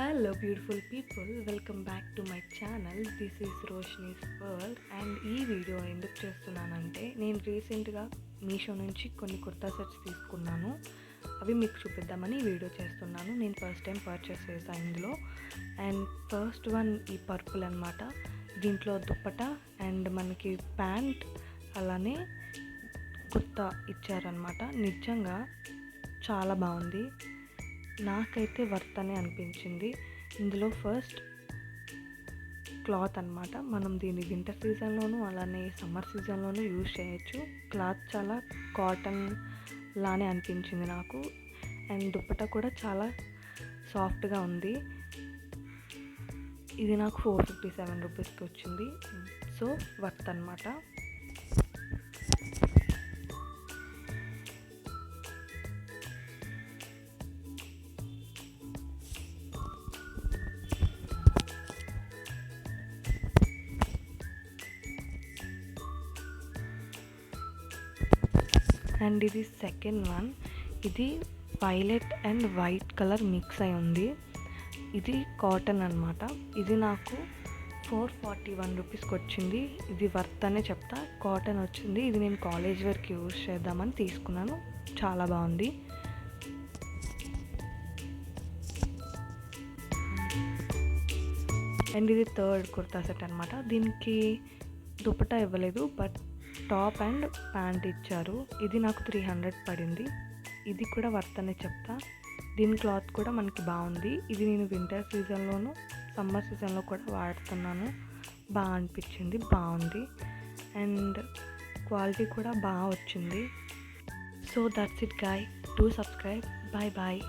Hello beautiful people, welcome back to my channel. This is Roshni's World and ఈ video ఎందుకు చేస్తున్నానంటే నేను రీసెంట్గా మీషో నుంచి కొన్ని కుర్తా సెట్స్ తీసుకున్నాను. అవి మీకు చూపిద్దామని ఈ వీడియో చేస్తున్నాను. నేను ఫస్ట్ టైం పర్చేస్ చేశాను ఇందులో. అండ్ ఫస్ట్ వన్ ఈ పర్పుల్ అనమాట. దీంట్లో దుప్పట అండ్ మనకి ప్యాంట్ అలానే కుర్తా ఇచ్చారనమాట. నిజంగా చాలా బాగుంది, నాకైతే వర్త్ అనే అనిపించింది. ఇందులో ఫస్ట్ క్లాత్ అనమాట. మనం దీన్ని వింటర్ సీజన్లోనూ అలానే సమ్మర్ సీజన్లోనూ యూజ్ చేయొచ్చు. క్లాత్ చాలా కాటన్ లానే అనిపించింది నాకు. అండ్ దుప్పట కూడా చాలా సాఫ్ట్గా ఉంది. ఇది నాకు 457 రూపీస్కి వచ్చింది. సో వర్త్ అనమాట. అండ్ ఇది సెకండ్ వన్. ఇది violet and white colour mix అయి ఉంది. ఇది కాటన్ అనమాట. ఇది నాకు 441 రూపీస్కి వచ్చింది. ఇది వర్త్ అనే చెప్తా. కాటన్ వచ్చింది. ఇది నేను కాలేజ్ వేర్కి యూజ్ చేద్దామని తీసుకున్నాను. చాలా బాగుంది. అండ్ ఇది థర్డ్ కుర్తా సెట్ అనమాట. దీనికి దుపట్టా ఇవ్వలేదు, బట్ టాప్ అండ్ ప్యాంట్ ఇచ్చారు. ఇది నాకు 300 పడింది. ఇది కూడా వర్త్ అనే చెప్తా. దీని క్లాత్ కూడా మనకి బాగుంది. ఇది నేను వింటర్ సీజన్లోను సమ్మర్ సీజన్లో కూడా వాడుతున్నాను. బాగా అనిపించింది, బాగుంది. అండ్ క్వాలిటీ కూడా బాగా వచ్చింది. So that's it guy. Do subscribe. Bye bye.